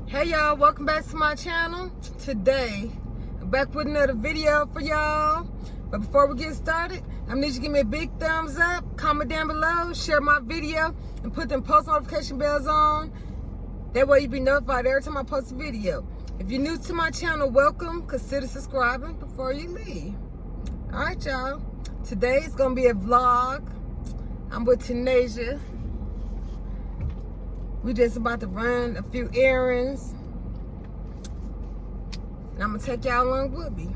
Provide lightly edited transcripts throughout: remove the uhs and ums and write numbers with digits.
Hey y'all, welcome back to my channel. Today, I'm back with another video for y'all. But before we get started, I need you to give me a big thumbs up, comment down below, share my video, and put them post notification bells on. That way you'll be notified every time I post a video. If you're new to my channel, welcome. Consider subscribing before you leave. Alright y'all, today is going to be a vlog. I'm with Tanasia. We just about to run a few errands. And I'm gonna take y'all along with me.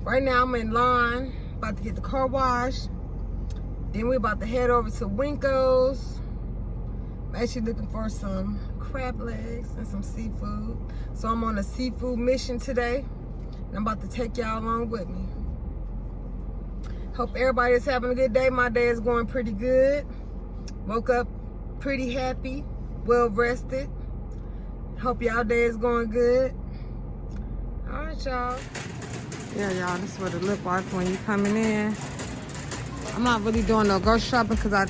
Right now I'm in line, about to get the car washed. Then we're about to head over to Winco's. I'm actually looking for some crab legs and some seafood. So I'm on a seafood mission today. And I'm about to take y'all along with me. Hope everybody is having a good day. My day is going pretty good. Woke up pretty happy. Well rested. Hope y'all day is going good. Alright y'all. Yeah y'all, this is what it look like when you coming in. I'm not really doing no grocery shopping because I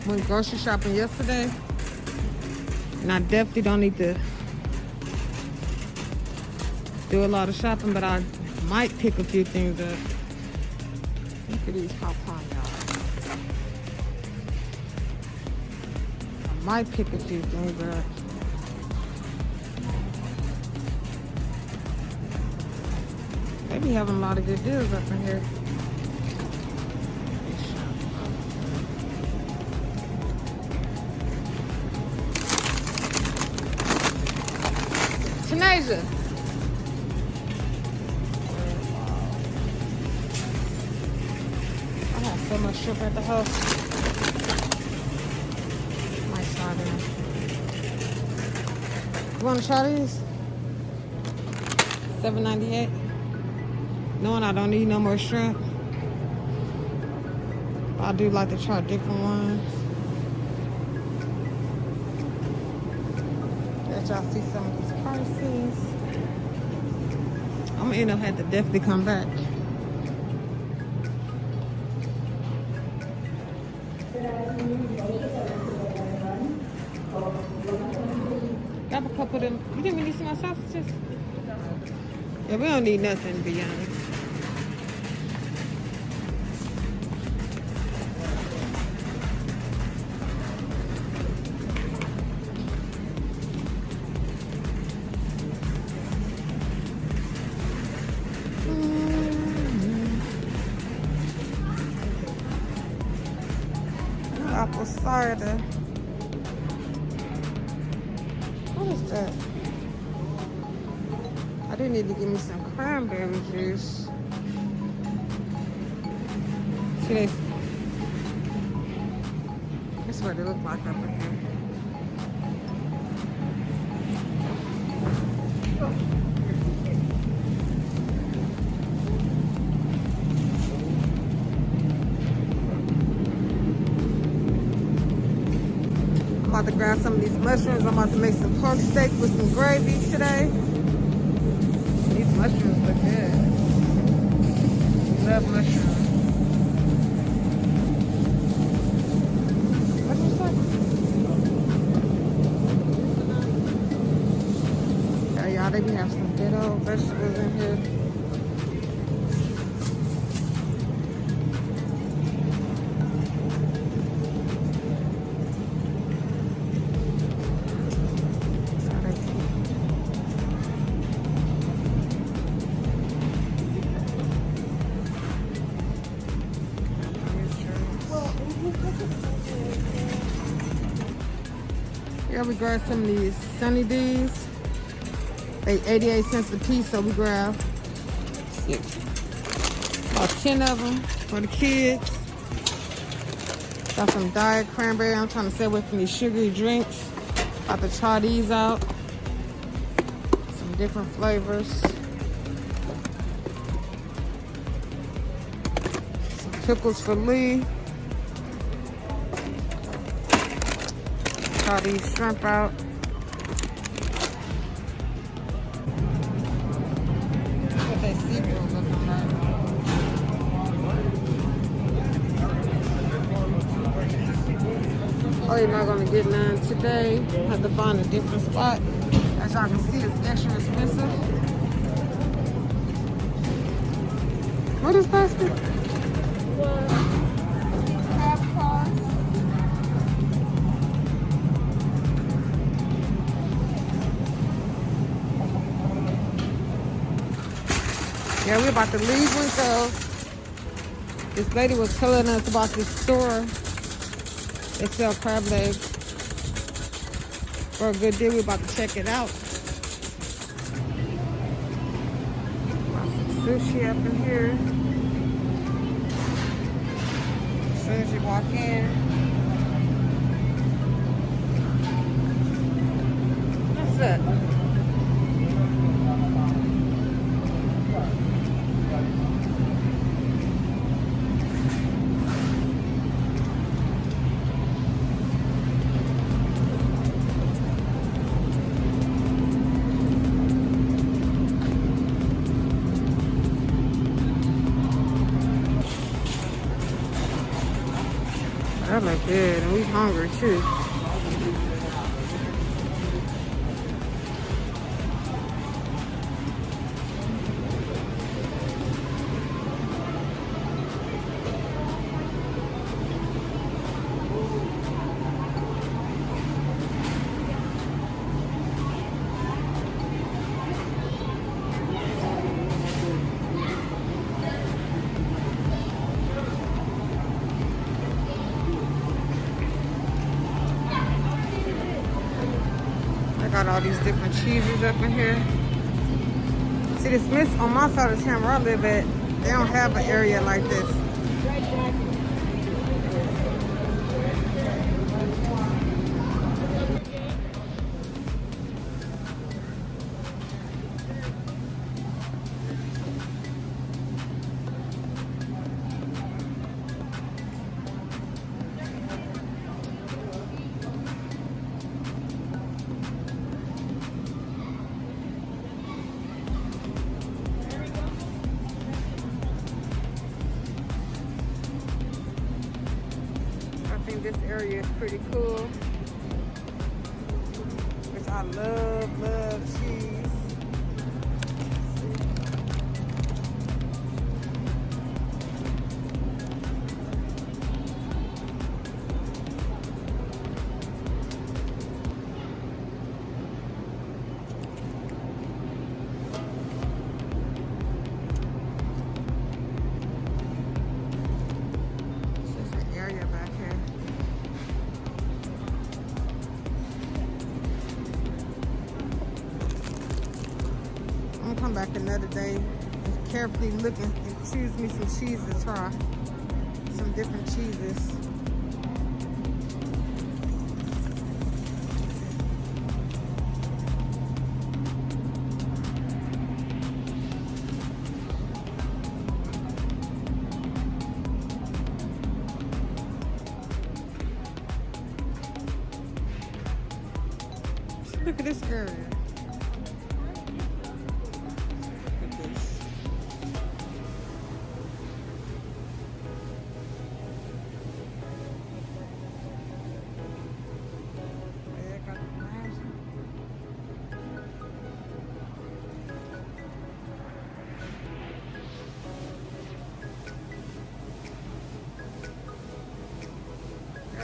went grocery shopping yesterday. And I definitely don't need to do a lot of shopping, but I might pick a few things up. Look at these popcorn, y'all. Might pick a few things up. They be having a lot of good deals up in here. Tanasia. I have so much shrimp at the house. You want to try these? $7.98. Knowing I don't need no more shrimp, I do like to try different ones. Let y'all see some of these prices. I'm gonna end up having to definitely come back. Grab a couple of them. You think we need some more sausages? Yeah, we don't need nothing, to be honest. Apple cider. What is that? I do need to give me some cranberry juice. See, that's what it look like up in here. I'm about to grab some of these mushrooms. I'm about to make some pork steak with some gravy today. These mushrooms look good. Love mushrooms. What's this? Yeah, y'all, they be having some good old vegetables in here. Yeah, we grabbed some of these Sunny D's. They 88 cents a piece, so we grabbed about 10 of them for the kids. Got some diet cranberry. I'm trying to stay away from these sugary drinks. About to try these out. Some different flavors. Some pickles for Lee. Try these shrimp out. What that seafood looking like. Oh, you're not gonna get none today. Have to find a different spot. As y'all can see, it's extra expensive. What is plastic? Yeah, we're about to leave Winco. This lady was telling us about this store. They sell crab legs for a good deal. We're about to check it out. Sushi up in here. As soon as you walk in. What's that? That look good, and we hungry too. Got all these different cheeses up in here. See, this Miss on my side of the town where I live at, they don't have an area like this. This area is pretty cool, which I love cheese. This is an area back here. Come back another day and carefully look and choose me some cheese to try. Some different cheeses. Look at this area.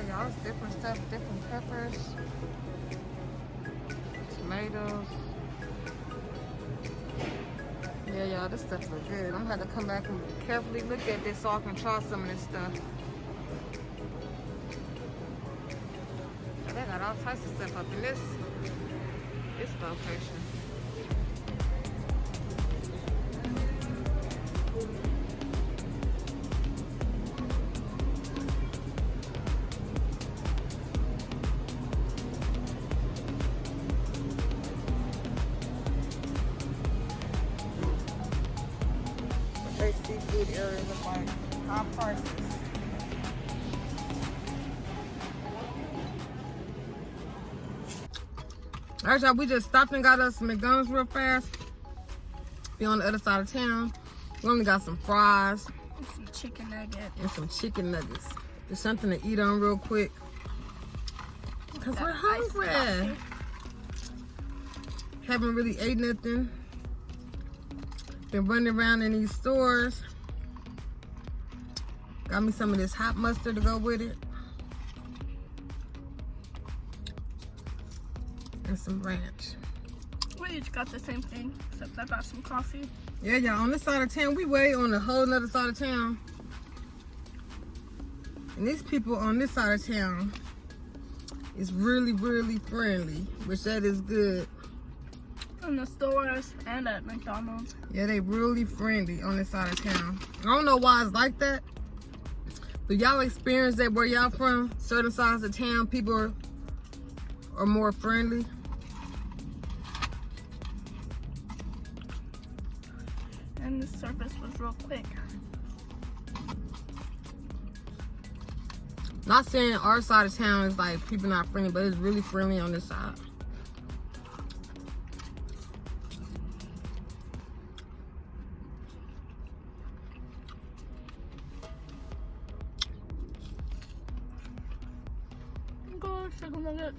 Y'all, it's different stuff, different peppers, tomatoes. Yeah, y'all, this stuff looks good. I'm gonna have to come back and carefully look at this so I can try some of this stuff. They got all types of stuff up in this location. Seafood area look like high prices. Alright, y'all, we just stopped and got us some McDonald's real fast. Be on the other side of town. We only got some fries. And some chicken nuggets. And some chicken nuggets. Just something to eat on real quick. Because we're hungry. Haven't really ate nothing. Been running around in these stores. Got me some of this hot mustard to go with it. And some ranch. We each got the same thing, except I got some coffee. Yeah, y'all, on this side of town, we way on a whole nother side of town. And these people on this side of town is really, really friendly, which that is good. In the stores and at McDonald's. Yeah, they really friendly on this side of town. I don't know why it's like that. But y'all experience that where y'all from? Certain sides of town, people are more friendly. And the service was real quick. Not saying our side of town is like people not friendly, but it's really friendly on this side. Go chicken nuggets.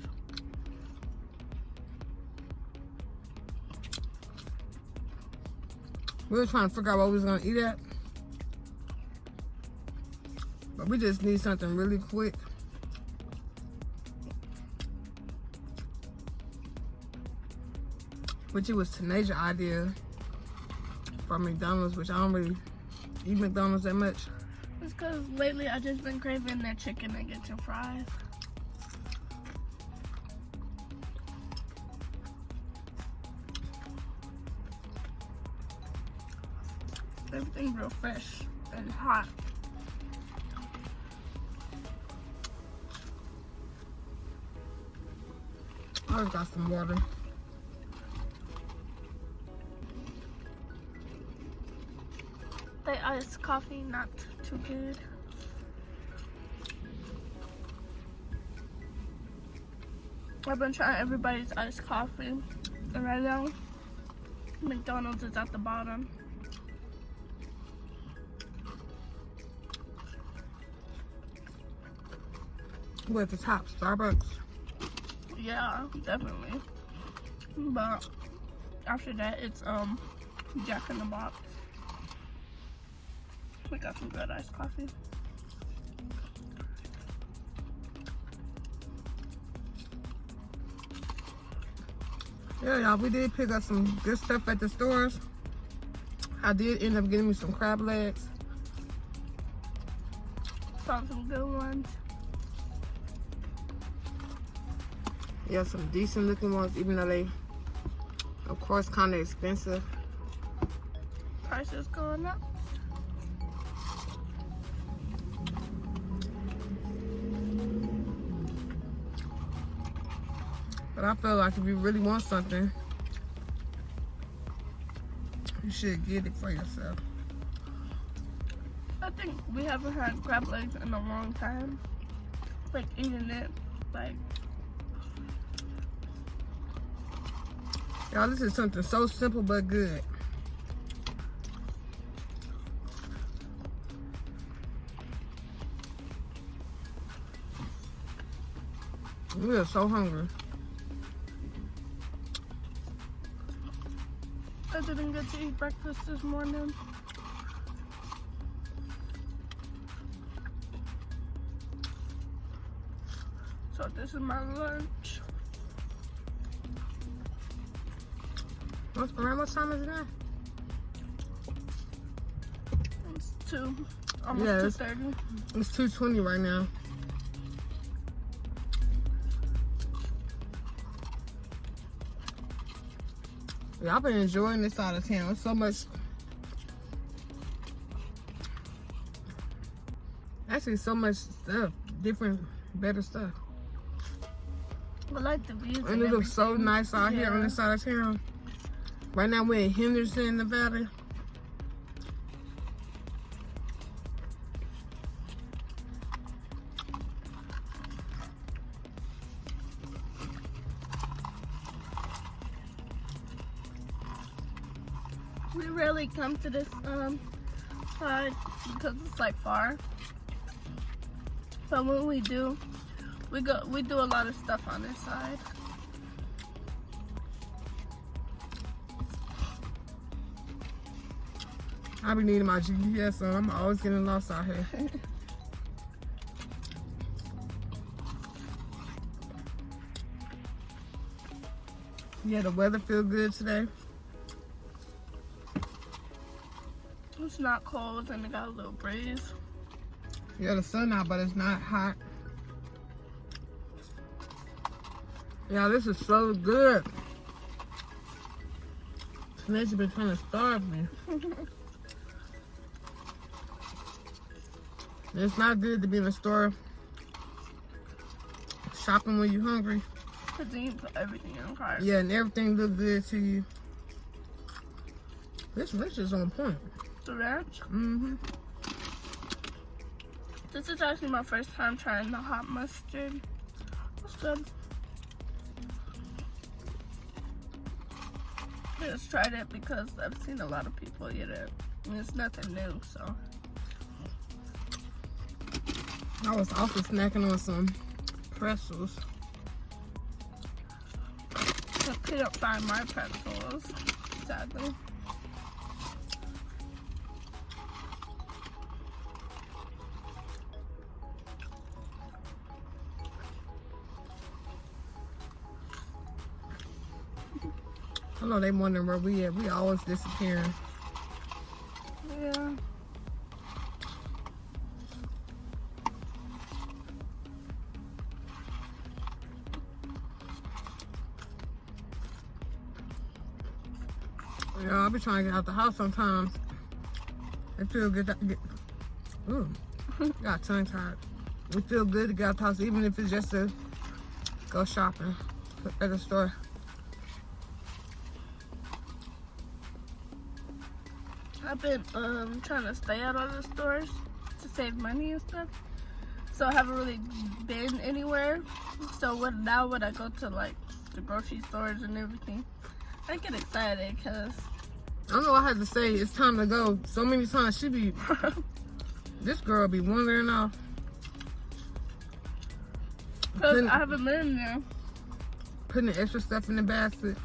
We were trying to figure out what we was gonna eat at. But we just need something really quick. Which it was Tanaja's idea for McDonald's, which I don't really eat McDonald's that much. It's because lately I just been craving their chicken nuggets and fries. Everything's real fresh and hot. I just got some water. The iced coffee, not too good. I've been trying everybody's iced coffee, and right now, McDonald's is at the bottom. We're at the top, Starbucks. Yeah, definitely. But after that, it's Jack in the Box. We got some good iced coffee. Yeah, y'all, we did pick up some good stuff at the stores. I did end up getting me some crab legs. Found some good ones. Yeah, some decent looking ones, even though they, of course, kind of expensive. Prices going up. But I feel like if you really want something, you should get it for yourself. I think we haven't had crab legs in a long time. Like eating it, like. Y'all, this is something so simple but good. We are so hungry. I didn't get to eat breakfast this morning. So this is my lunch. Around what time is it now? It's almost 2:30. It's 2:20 right now. Yeah, I've been enjoying this side of town. It's so much. Actually, so much stuff. Different, better stuff. I like the views. And it looks so nice out here on this side of town. Right now we're in Henderson, Nevada. We rarely come to this side because it's like far. But when we do, we do a lot of stuff on this side. I be needing my GPS, so I'm always getting lost out here. Yeah, the weather feel good today. It's not cold and it got a little breeze. Yeah, the sun out, but it's not hot. Yeah, this is so good. Tonight's been trying to starve me. It's not good to be in the store shopping when you're hungry. Because then you put everything in the cart. Yeah, and everything look good to you. This ranch is on point. The ranch? Mm-hmm. This is actually my first time trying the hot mustard. It's good. I just tried it because I've seen a lot of people eat it. And it's nothing new, so. I was also snacking on some pretzels. I couldn't find my pretzels, sadly. I know they wondering where we at. We always disappearing. Yeah. Yeah, I'll be trying to get out the house sometimes. It feel good to get. Ooh, got tongue tied. It feel good to get out the house, even if it's just to go shopping at the store. I've been trying to stay out of the stores to save money and stuff. So I haven't really been anywhere. So now when I go to like the grocery stores and everything, I get excited because I don't know what I had to say. It's time to go. So many times she be, this girl be wandering off. I haven't been in there. Putting the extra stuff in the basket.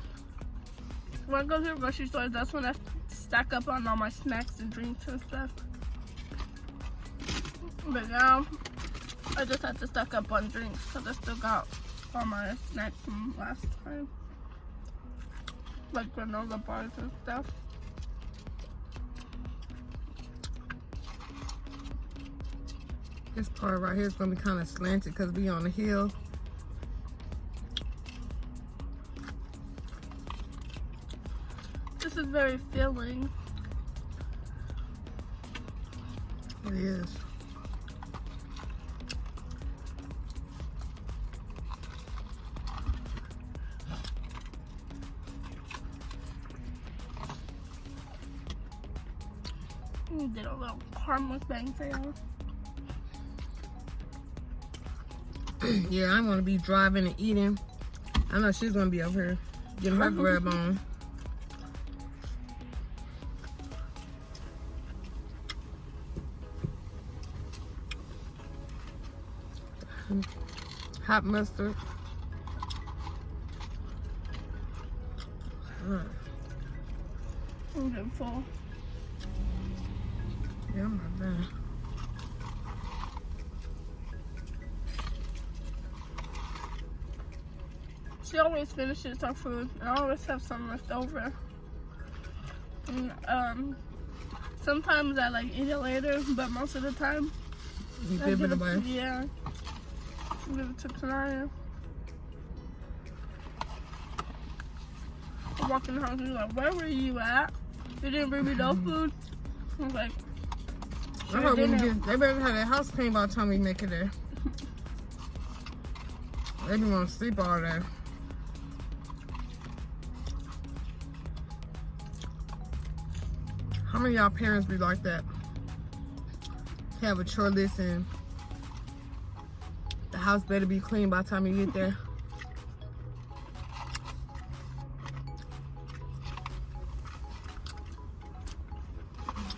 When I go to the grocery stores, that's when I stack up on all my snacks and drinks and stuff. But now, I just have to stack up on drinks because I still got all my snacks from last time. Like granola bars and stuff. This part right here is going to be kind of slanted because we on the hill. This is very filling. It is. Did a little carmukbang for y'all. Yeah, I'm going to be driving and eating. I know she's going to be over here getting her grab on. Hot mustard. I'm getting full. Yeah, I'm not done. She always finishes her food. I always have some left over. And, sometimes I like eat it later, but most of the time You give it away. Yeah. Give it to Kanaya. I walk in the house and she's like, where were you at? You didn't bring me no food? I was like, I hope we get, they better have their house clean by the time we make it there. They be want to sleep all day. How many of y'all parents be like that? Have a chore list and the house better be clean by the time you get there.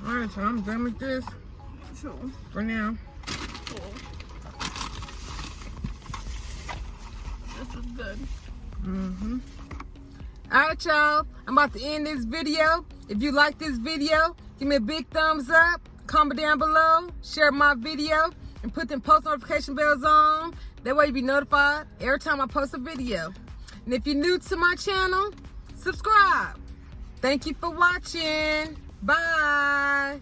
Alright, so I'm done with this for now. Cool. This is good. Alright, y'all. I'm about to end this video. If you like this video, give me a big thumbs up, comment down below, share my video, and put them post notification bells on. That way you'll be notified every time I post a video. And if you're new to my channel, subscribe. Thank you for watching. Bye.